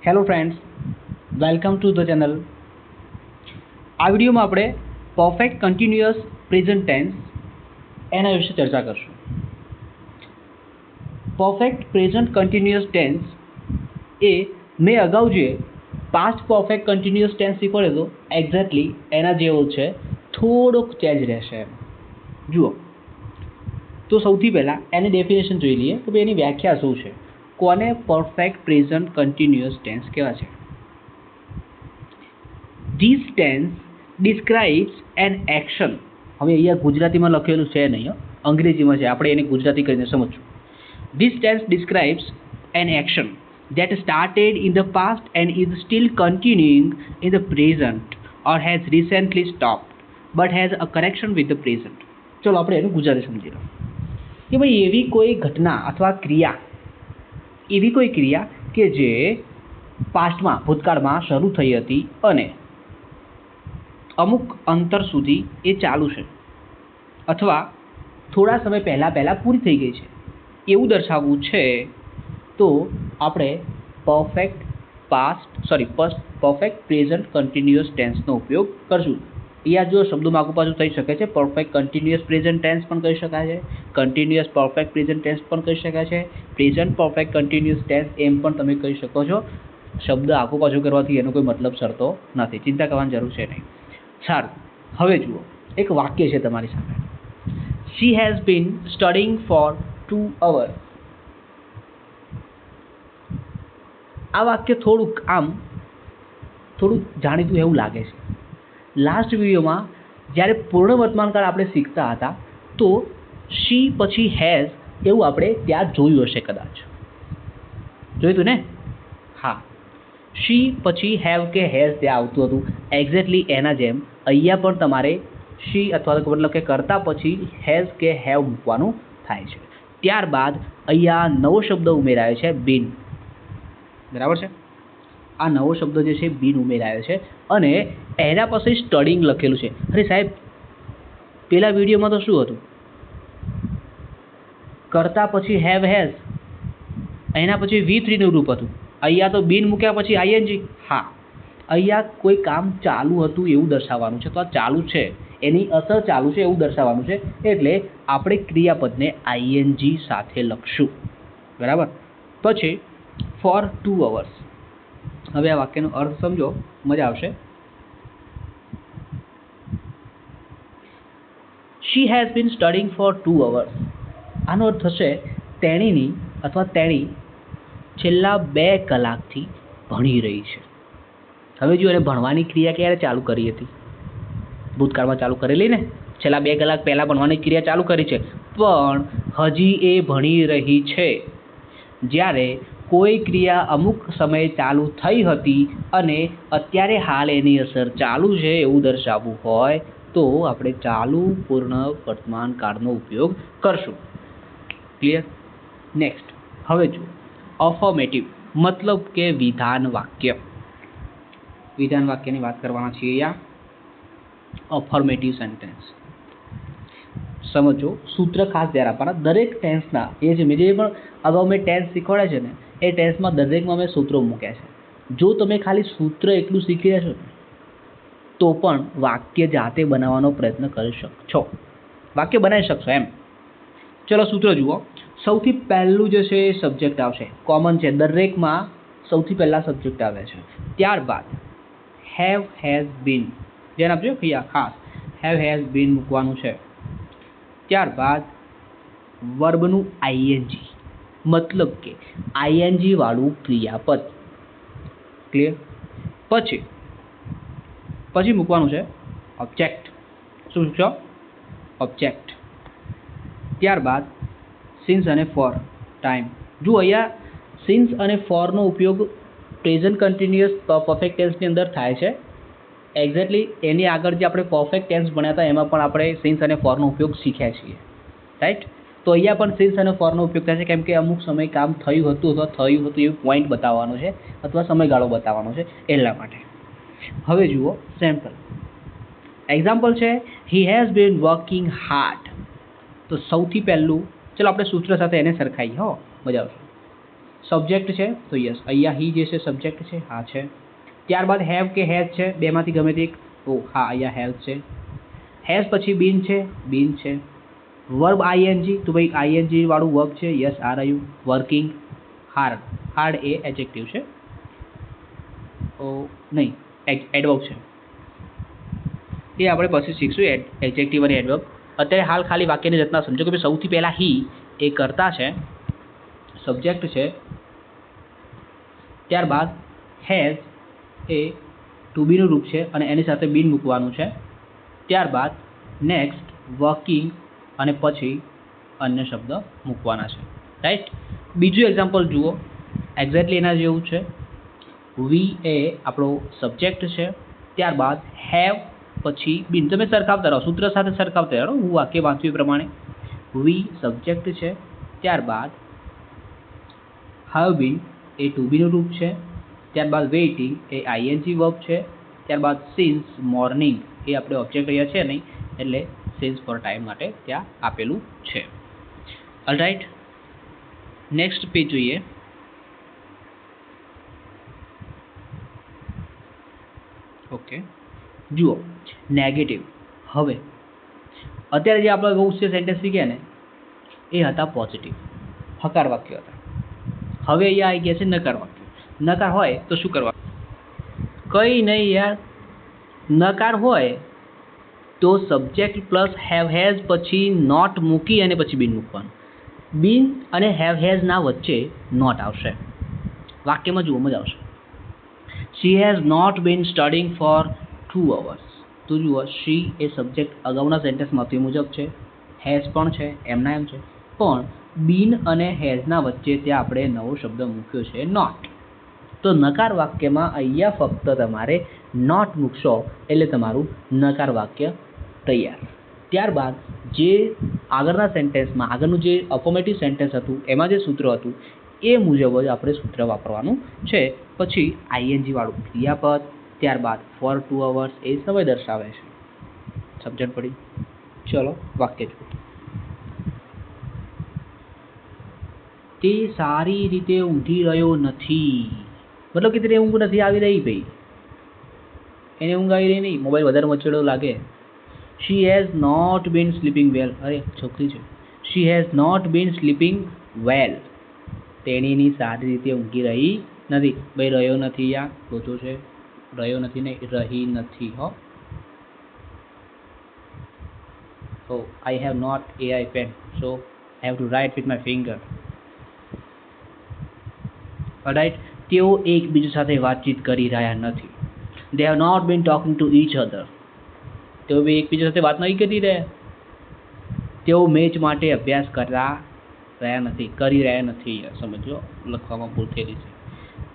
Hello friends, welcome to the channel. આ વિડીયોમાં આપણે પરફેક્ટ કન્ટિન્યુઅસ પ્રેઝન્ટ ટેન્સ એના વિશે ચર્ચા કરશું. પરફેક્ટ પ્રેઝન્ટ કન્ટિન્યુઅસ ટેન્સ એ મેં અગાઉ જે પાસ્ટ પરફેક્ટ કન્ટિન્યુઅસ ટેન્સ શીખવાડ્યો હતો એક્ઝેક્ટલી એના જેવો છે, થોડોક ચેન્જ રહેશે. જુઓ તો સૌથી પહેલાં એની ડેફિનેશન જોઈ લઈએ તો એની વ્યાખ્યા શું છે, કોને પરફેક્ટ પ્રેઝન્ટ કન્ટિન્યુઅસ ટેન્સ કહેવાય છે. This tense describes an action. હવે અહીંયા ગુજરાતીમાં લખેલું છે નહીં, અંગ્રેજીમાં છે, આપણે એને ગુજરાતી કરીને સમજશું. This tense describes an action that started in the past and is still continuing in the present or has recently stopped but has a connection with the present. ચલો આપણે એનું ગુજરાતી સમજી લો કે ભાઈ એવી કોઈ ઘટના અથવા ક્રિયા કે જે પાસ્ટમાં ભૂતકાળમાં શરૂ થઈ હતી અને અમુક અંતર સુધી એ ચાલુ છે અથવા થોડા સમય પહેલાં પૂરી થઈ ગઈ છે એવું દર્શાવવું છે તો આપણે પરફેક્ટ પ્રેઝન્ટ કન્ટિન્યુઅસ ટેન્સનો ઉપયોગ કરશું. અહીંયા જો શબ્દોમાં આગુ પાછું થઈ શકે છે, પરફેક્ટ કન્ટિન્યુઅસ પ્રેઝન્ટ ટેન્સ પણ કહી શકાય છે, કન્ટિન્યુઅસ પરફેક્ટ પ્રેઝન્ટ ટેન્સ પણ કહી શકાય છે, પ્રેઝન્ટ પરફેક્ટ કન્ટિન્યુઅસ ટેન્સ એમ પણ તમે કહી શકો છો. શબ્દ આગુ પાછું કરવાથી એનો કોઈ મતલબ સરતો નથી, ચિંતા કરવાની જરૂર છે નહીં. સારું, હવે જુઓ એક વાક્ય છે તમારી સામે. She has been studying for 2 hours. આ વાક્ય થોડું જાણીતું એવું લાગે છે. લાસ્ટ વિડીયોમાં જ્યારે પૂર્ણ વર્તમાનકાળ આપણે શીખતા હતા તો શી પછી હેઝ એવું આપણે ત્યાં જોયું હશે, કદાચ જોયું હતું ને? હા, શી પછી હેવ કે હેઝ ત્યાં આવતું હતું. એક્ઝેક્ટલી એના જેમ અહીંયા પણ તમારે શી અથવા મતલબ કે કરતા પછી હેઝ કે હેવ મૂકવાનું થાય છે. ત્યારબાદ અહીંયા નવો શબ્દ ઉમેરાયો છે, બીન. બરાબર છે? આ નવો શબ્દ જે છે બીન ઉમેરાયો છે અને એના પછી સ્ટડીંગ લખેલું છે. અરે સાહેબ, પેલા વિડીયોમાં તો શું હતું? કરતા પછી હેવ હેઝ, એના પછી V3 નું રૂપ હતું. અહીંયા તો બીન મૂક્યા પછી આઈએનજી. હા, અહીંયા કોઈ કામ ચાલુ હતું એવું દર્શાવવાનું છે, તો આ ચાલુ છે, એની અસર ચાલુ છે એવું દર્શાવવાનું છે, એટલે આપણે ક્રિયાપદને આઈએનજી સાથે લખશું. બરાબર? પછી ફોર 2 hours. હવે આ વાક્યનો અર્થ સમજો, મજા આવશે. She has been studying for 2 hours. આનો અર્થ થશે તેણી છેલ્લા 2 કલાકથી ભણી રહી છે. હવે જો એને ભણવાની ક્રિયા ક્યારે ચાલુ કરી હતી? ભૂતકાળમાં ચાલુ કરેલી ને, છેલ્લા 2 કલાક પહેલાં ભણવાની ક્રિયા ચાલુ કરી છે, પણ હજી એ ભણી રહી છે. જ્યારે કોઈ ક્રિયા અમુક સમયે ચાલુ થઈ હતી અને અત્યારે હાલ એની અસર ચાલુ છે એવું દર્શાવવું હોય તો આપણે ચાલુ પૂર્ણ વર્તમાન કાળનો ઉપયોગ કરશું. ક્લિયર? નેક્સ્ટ, હવે જુઓ અફર્મેટિવ મતલબ કે વિધાન વાક્ય. વિધાન વાક્યની વાત કરવાના છીએ અહીંયા. અફર્મેટિવ સેન્ટેન્સ સમજો, સૂત્ર ખાસ ધ્યાન આપવાના. દરેક ટેન્સના એ જે પણ અગાઉ મેં ટેન્સ શીખવાડ્યા છે ને, એ ટેન્સમાં દરેકમાં મેં સૂત્રો મૂક્યા છે. જો તમે ખાલી સૂત્ર એટલું શીખી રહેશો ને તો પણ વાક્ય જાતે બનાવવાનો પ્રયત્ન કરી શકશો, વાક્ય બનાવી શકશો એમ. ચલો સૂત્ર જુઓ. સૌથી પહેલું જે છે એ સબ્જેક્ટ આવશે, કોમન છે, દરેકમાં સૌથી પહેલાં સબ્જેક્ટ આવે છે. ત્યારબાદ હેવ હેઝ બીન, ધ્યાન આપજો ખાસ, હેવ હેઝ બીન મૂકવાનું છે. ત્યારબાદ વર્બનું આઈએનજી, મતલબ કે આઈએનજી વાળું ક્રિયાપદ. ક્લિયર? પછી મૂકવાનું છે ઓબ્જેક્ટ. શું છો? ઓબ્જેક્ટ. ત્યારબાદ સિન્સ અને ફોર ટાઈમ. જો અહીંયા સિન્સ અને ફોરનો ઉપયોગ પ્રેઝન્ટ કન્ટિન્યુઅસ પરફેક્ટ ટેન્સની અંદર થાય છે. એક્ઝેક્ટલી એની આગળ જે આપણે પરફેક્ટ ટેન્સ ભણ્યા હતા એમાં પણ આપણે સિન્સ અને ફોરનો ઉપયોગ શીખ્યા છીએ, રાઈટ? તો અહીંયા પણ સિન્સ અને ફોરનો ઉપયોગ થાય છે, કેમ કે અમુક સમય કામ થયું હતું એવું પોઈન્ટ બતાવવાનો છે અથવા સમયગાળો બતાવવાનો છે, એટલા માટે. હવે જુઓ સેમ્પલ. એક્ઝામ્પલ છે he has been working hard. તો સૌથી પહેલું ચલો આપણે સૂત્ર સાથે એને સરખાઈએ, મજા આવશે. સબ્જેક્ટ છે તો યસ, અહીંયા હી જે છે સબ્જેક્ટ છે, હા છે. ત્યારબાદ હેવ કે હેઝ છે, બેમાંથી ગમે તે એક. ઓ હા, અહીંયા હેઝ છે. હેઝ પછી બીન છે, બીન છે. વર્બ આઈએનજી, તો ભાઈ આઈએનજી વાળું વર્બ છે, યસ આ રહ્યું. વર્કિંગ, હાર્ડ, હાર્ડ એ એડજેક્ટિવ છે. ઓ નહીં, એડવર્બ છે, એ આપણે પછી શીખશું એડજેક્ટિવ અને એડવર્બ. અત્યારે હાલ ખાલી વાક્યની રચના સમજો કે ભાઈ સૌથી પહેલાં હી એ કરતા છે, સબ્જેક્ટ છે. ત્યારબાદ હેઝ એ ટુ બીનું રૂપ છે અને એની સાથે બીન મૂકવાનું છે. ત્યારબાદ નેક્સ્ટ વર્કિંગ અને પછી અન્ય શબ્દ મૂકવાના છે, રાઈટ. બીજું એક્ઝામ્પલ જુઓ, એક્ઝેક્ટલી એના જેવું છે. વી એ આપણો સબ્જેક્ટ છે. ત્યારબાદ હેવ પછી બીન. તમે સરખાવતા રહો, સૂત્ર સાથે સરખાવતા રહો, હું વાક્ય વાંચ્યું એ પ્રમાણે. વી સબ્જેક્ટ છે. ત્યારબાદ હેવ બીન એ ટુ બીનું રૂપ છે. ત્યારબાદ વેઇટિંગ એ આઈએનજી વર્બ છે. ત્યારબાદ સિન્સ મોર્નિંગ એ આપણે ઓબ્જેક્ટ અહીંયા છે નહીં, એટલે સિન્સ ફોર ટાઈમ માટે ત્યાં આપેલું છે. ઓલરાઈટ, નેક્સ્ટ પેજ જોઈએ. ઓકે, જુઓ નેગેટિવ. હવે અત્યારે જે આપણે બહુ સેન્ટેન્સ શીખ્યા ને એ હતા પોઝિટિવ, હકાર વાક્ય હતા. હવે અહીંયા આવી ગયા છે નકાર વાક્ય. નકાર હોય તો શું કરવા? કંઈ નહીં યાર, નકાર હોય તો સબ્જેક્ટ પ્લસ હેવ હેઝ પછી નોટ મૂકી અને પછી બીન મૂકવાનું. બીન અને હેવ હેઝના વચ્ચે નોટ આવશે. વાક્યમાં જુઓ મજા આવશે. She has not been studying for 2 hours. તો જુઓ, શી એ સબ્જેક્ટ અગાઉના સેન્ટેન્સમાં તે મુજબ છે, હેઝ પણ છે, એમના એમ છે, પણ બીન અને હેઝના વચ્ચે ત્યાં આપણે નવો શબ્દ મૂક્યો છે નોટ. તો નકાર વાક્યમાં અહીંયા ફક્ત તમારે નોટ મૂકશો એટલે તમારું નકાર વાક્ય તૈયાર. ત્યારબાદ જે આગળના સેન્ટેન્સમાં આગળનું જે અફર્મેટિવ સેન્ટેન્સ હતું એમાં જે સૂત્ર હતું એ મુજબ જ આપણે સૂત્ર વાપરવાનું છે. પછી આઈએનજી વાળું ક્રિયાપદ, ત્યારબાદ ફોર 2 hours એ સમય દર્શાવે છે. સમજણ પડી? ચલો વાક્ય જુઓ. તે સારી રીતે ઊંઘી રહ્યો નથી, મતલબ કે તેને ઊંઘ નથી આવી રહી ભાઈ, એને ઊંઘ આવી રહી નહીં, મોબાઈલ વધારે મચડ્યો લાગે. She has not been sleeping well. અરે છોકરી છે. She has not been sleeping well. તેણીની સારી રીતે ઊંઘી રહી નથી. ભાઈ રહ્યો નથી, યા લોચો છે, રહ્યો નથી ને રહી નથી. હો so I have not AI pen, so I have to write with my finger. Right. તેઓ એકબીજા સાથે વાતચીત કરી રહ્યા નથી. They have not been talking to each other. તેઓ બે એકબીજા સાથે વાત નહીં કરી રહ્યા. તેઓ મેચ માટે અભ્યાસ કરી રહ્યા નથી. સમજો, લખવામાં ભૂલ થયેલી છે.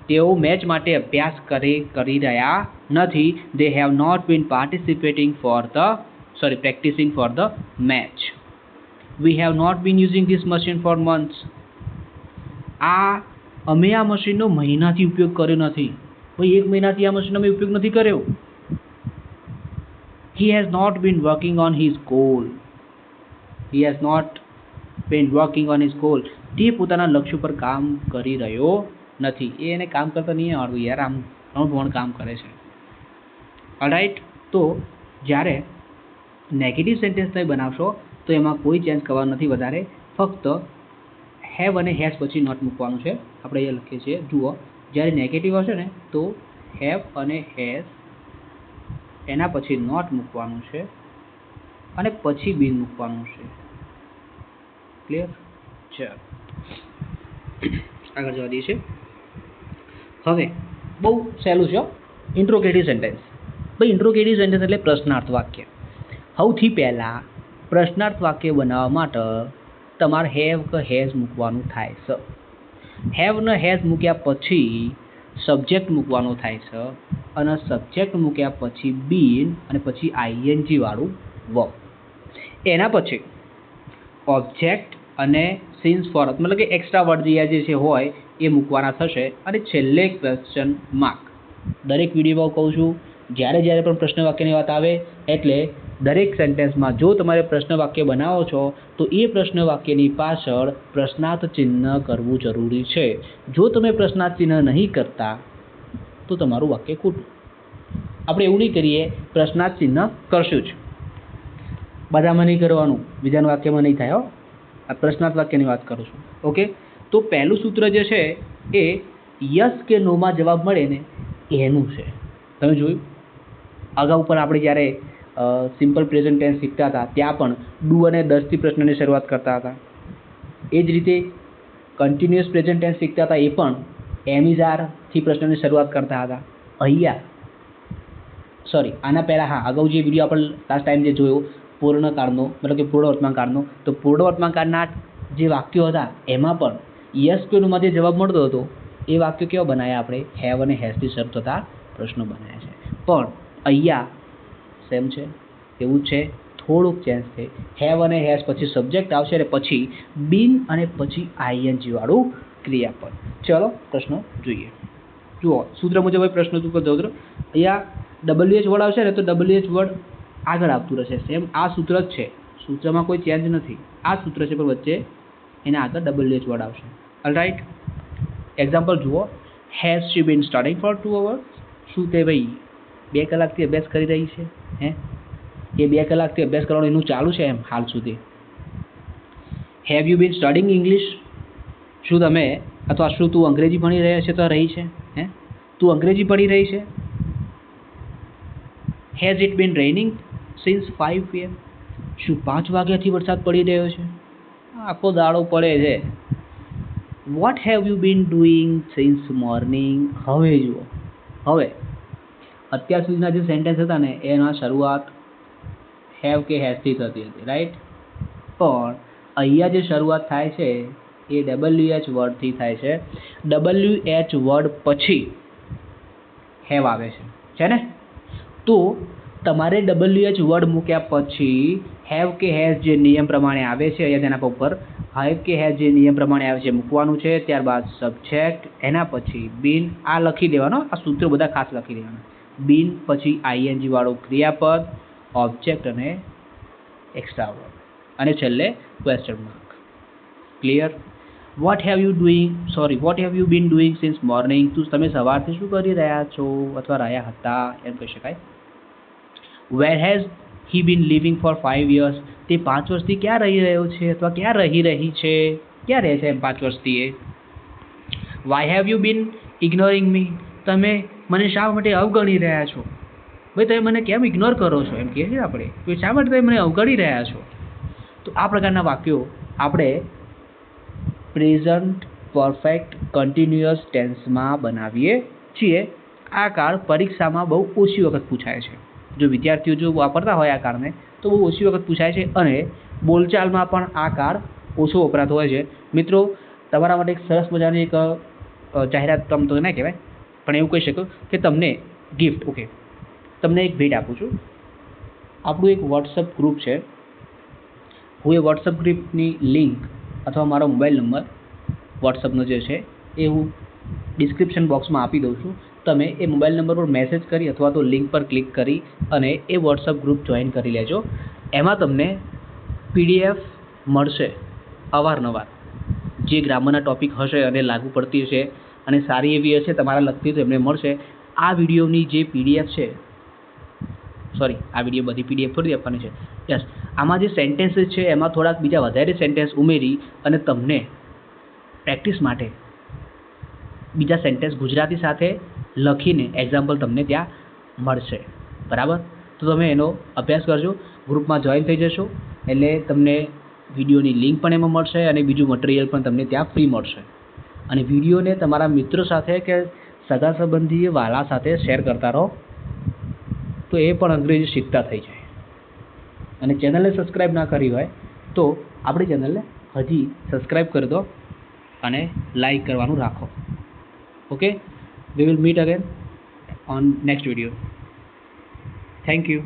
તેઓ મેચ માટે અભ્યાસ કરી રહ્યા નથી. They have not been practicing for the match. We have not been using this machine for months. અમે આ મશીનનો મહિનાથી ઉપયોગ કર્યો નથી. ભાઈ 1 મહિનાથી આ મશીનનો અમે ઉપયોગ નથી કર્યો. He has not been working on his goal. તે પોતાના લક્ષ્ય પર કામ કરી રહ્યો નથી. એને કામ કરતા નહીં આવડતું યાર, આમ પણ કામ કરે છે. ઓલરાઈટ, તો જ્યારે નેગેટિવ સેન્ટેન્સ તમે બનાવશો તો એમાં કોઈ ચેન્જ કરવાનું નથી વધારે, ફક્ત હેવ અને હેઝ પછી નોટ મૂકવાનું છે. આપણે અહીંયા લખીએ છીએ, જુઓ, જ્યારે નેગેટિવ હશે ને તો હેવ અને હેઝ એના પછી નોટ મૂકવાનું છે અને પછી બીન મૂકવાનું છે. ક્લિયર? ચાલો આગળ જવા દઈએ છીએ. હવે બહુ સહેલું છે ઇન્ટ્રોગેટિવ સેન્ટેન્સ. ભાઈ ઇન્ટ્રોગેટિવ સેન્ટેન્સ એટલે પ્રશ્નાર્થ વાક્ય. સૌથી પહેલાં પ્રશ્નાર્થ વાક્ય બનાવવા માટે તમારે હેવ કે હેઝ મૂકવાનું થાય છે. હેવ ને હેઝ મૂક્યા પછી સબ્જેક્ટ મૂકવાનો થાય છે અને સબ્જેક્ટ મૂક્યા પછી બીન અને પછી આઈએનજી વાળું વર્બ. એના પછી ઓબ્જેક્ટ અને સિન્સ ફોર, મતલબ કે એક્સ્ટ્રા વર્ડ જે છે હોય એ મૂકવાના થશે. અને છેલ્લે ક્વેશ્ચન માર્ક. દરેક વિડીયોમાં કહું છું, જ્યારે પણ પ્રશ્ન વાક્યની વાત આવે એટલે દરેક સેન્ટેન્સમાં જો તમારે પ્રશ્ન વાક્ય બનાવો છો તો એ પ્રશ્ન વાક્યની પાછળ પ્રશ્નાર્થ ચિહ્ન કરવું જરૂરી છે. જો તમે પ્રશ્નાર્થ ચિહ્ન નહીં કરતા તો તમારું વાક્ય ખોટું. આપણે એવું નહીં કરીએ, પ્રશ્નાર્થ ચિહ્ન કરશું જ. બધામાં નહીં કરવાનું, બીજાના વાક્યમાં નહીં થાય. આ પ્રશ્નાર્થ વાક્યની વાત કરું છું. ઓકે, તો પહેલું સૂત્ર જે છે એ યસ કે નોમાં જવાબ મળે ને એનું છે. તમે જોયું અગાઉ પણ આપણે જ્યારે સિમ્પલ પ્રેઝન્ટ ટેન્સ શીખતા હતા ત્યાં પણ ડુ અને ડઝથી પ્રશ્નની શરૂઆત કરતા હતા. એ જ રીતે કન્ટિન્યુઅસ પ્રેઝન્ટ ટેન્સ શીખતા હતા એ પણ એમ ઇઝ આરથી પ્રશ્નની શરૂઆત કરતા હતા. અહીંયા આના પહેલાં અગાઉ જે વિડીયો આપણે લાસ્ટ ટાઈમ જે જોયો પૂર્ણકાળનો, મતલબ કે પૂર્ણ વર્તમાનકાળનો, તો પૂર્ણ વર્તમાનકાળના જે વાક્યો હતા એમાં પણ યસ કે નોમાં જે જવાબ મળતો હતો એ વાક્યો કેવા બનાવ્યા આપણે? હેવ અને હેઝથી શરૂ થતા પ્રશ્નો બનાવ્યા છે. પણ અહીંયા સેમ છે, એવું છે, થોડુંક ચેન્જ છે. હેવ અને હેઝ પછી સબ્જેક્ટ આવશે અને પછી બીન અને પછી આઈએનજી વાળું ક્રિયાપદ. ચલો પ્રશ્નો જોઈએ. જુઓ સૂત્ર મુજબ પ્રશ્નો અહીંયા WH વર્ડ આવશે ને તો WH વર્ડ આગળ આવતું રહેશે. સેમ આ સૂત્ર જ છે, સૂત્રમાં કોઈ ચેન્જ નથી. આ સૂત્ર છે પણ વચ્ચે એના આગળ WH વર્ડ આવશે. ઓલરાઈટ, એક્ઝામ્પલ જુઓ. Has she been studying for 2 hours? શું તે ભાઈ 2 કલાકથી અભ્યાસ કરી રહી છે? એ 2 કલાકથી અભ્યાસ કરવાનું એનું ચાલુ છે એમ હાલ સુધી. Have you bin studying English? શું તમે અથવા શું તું અંગ્રેજી ભણી રહ્યા છે તો રહી છે? તું અંગ્રેજી ભણી રહી છે? Has it been raining since 5 PM? શું 5 વાગ્યાથી વરસાદ પડી રહ્યો છે? આખો દાડો પડે છે. What have you bin doing since morning? હવે જુઓ, હવે અત્યાર સુધીના જે સેન્ટેન્સ હતા ને એના શરૂઆત હેવ કે હેઝથી થતી હતી, રાઈટ? પણ અહીંયા જે શરૂઆત થાય છે એ WH વર્ડથી થાય છે. WH વર્ડ પછી હેવ આવે છે ને? તો તમારે WH વર્ડ મૂક્યા પછી હેવ કે હેઝ જે નિયમ પ્રમાણે આવે છે, અહીંયા તેના ઉપર હેવ કે હેઝ જે નિયમ પ્રમાણે આવે છે મૂકવાનું છે. ત્યારબાદ સબ્જેક્ટ, એના પછી બીન, આ લખી દેવાનો. આ સૂત્રો બધા ખાસ લખી દેવાના. બીન પછી આઈએનજી વાળું ક્રિયાપદ, ઓબ્જેક્ટ અને એક્સ્ટ્રા વર્ડ, અને છેલ્લે question mark. Clear? What have you bin doing since morning? તમે સવારથી શું કરી રહ્યા છો અથવા રહ્યા હતા એમ કહી શકાય. Where has he been living for 5 years? તે 5 વર્ષથી ક્યાં રહી રહ્યો છે અથવા ક્યાં રહી રહી છે? ક્યાં રહે છે એમ 5 વર્ષથી? Y have you bin ignoring મી? તમે મને શા માટે અવગણી રહ્યા છો? ભાઈ તમે મને કેમ ઇગ્નોર કરો છો એમ કહે છે આપણે. તો શા માટે તમે મને અવગણી રહ્યા છો? તો આ પ્રકારના વાક્યો આપણે પ્રેઝન્ટ પરફેક્ટ કન્ટિન્યુઅસ ટેન્સમાં બનાવીએ છીએ. આ કાળ પરીક્ષામાં બહુ ઓછી વખત પૂછાય છે. જો વિદ્યાર્થીઓ જો વાપરતા હોય આ કાળને તો બહુ ઓછી વખત પૂછાય છે અને બોલચાલમાં પણ આ કાળ ઓછો વપરાતો હોય છે. મિત્રો, તમારા માટે એક સરસ મજાની એક જાહેરાત તો ના કહેવાય પણ એવું કહી શકો કે તમને ગિફ્ટ, ઓકે, તમને એક ભેટ આપું છું. આપણું એક વોટ્સઅપ ગ્રુપ છે. હું એ વોટ્સઅપ ગ્રુપની લિંક અથવા મારો મોબાઈલ નંબર વોટ્સઅપનો જે છે એ હું ડિસ્ક્રિપ્શન બોક્સમાં આપી દઉં છું. તમે એ મોબાઈલ નંબર પર મેસેજ કરી અથવા તો લિંક પર ક્લિક કરી અને એ વોટ્સઅપ ગ્રુપ જોઈન કરી લેજો. એમાં તમને PDF મળશે અવારનવાર, જે ગ્રામરના ટૉપિક હશે અને લાગુ પડતી હશે અને સારી એવી હશે તમારા લગતી તો એમને મળશે. આ વિડીયોની જે PDF છે, આ વિડીયો બધી PDF થોડી આપવાની છે. યસ, આમાં જે સેન્ટેન્સીસ છે એમાં થોડાક બીજા વધારે સેન્ટેન્સ ઉમેરી અને તમને પ્રેક્ટિસ માટે બીજા સેન્ટેન્સ ગુજરાતી સાથે લખીને એક્ઝામ્પલ તમને ત્યાં મળશે. બરાબર? તો તમે એનો અભ્યાસ કરજો, ગ્રુપમાં જોઈન થઈ જશો એટલે તમને વિડીયોની લિંક પણ એમાં મળશે અને બીજું મટીરિયલ પણ તમને ત્યાં ફ્રી મળશે. અને વિડીયોને તમારા મિત્રો સાથે કે સગા સંબંધી વાલા સાથે શેર કરતા રહો તો એ પણ અંગ્રેજી શીખતા થઈ જાય. અને ચેનલને સબસ્ક્રાઈબ ના કરી હોય તો આપણી ચેનલને હજી સબસ્ક્રાઈબ કરી દો અને લાઈક કરવાનું રાખો. Okay, we will meet again on next video. Thank you.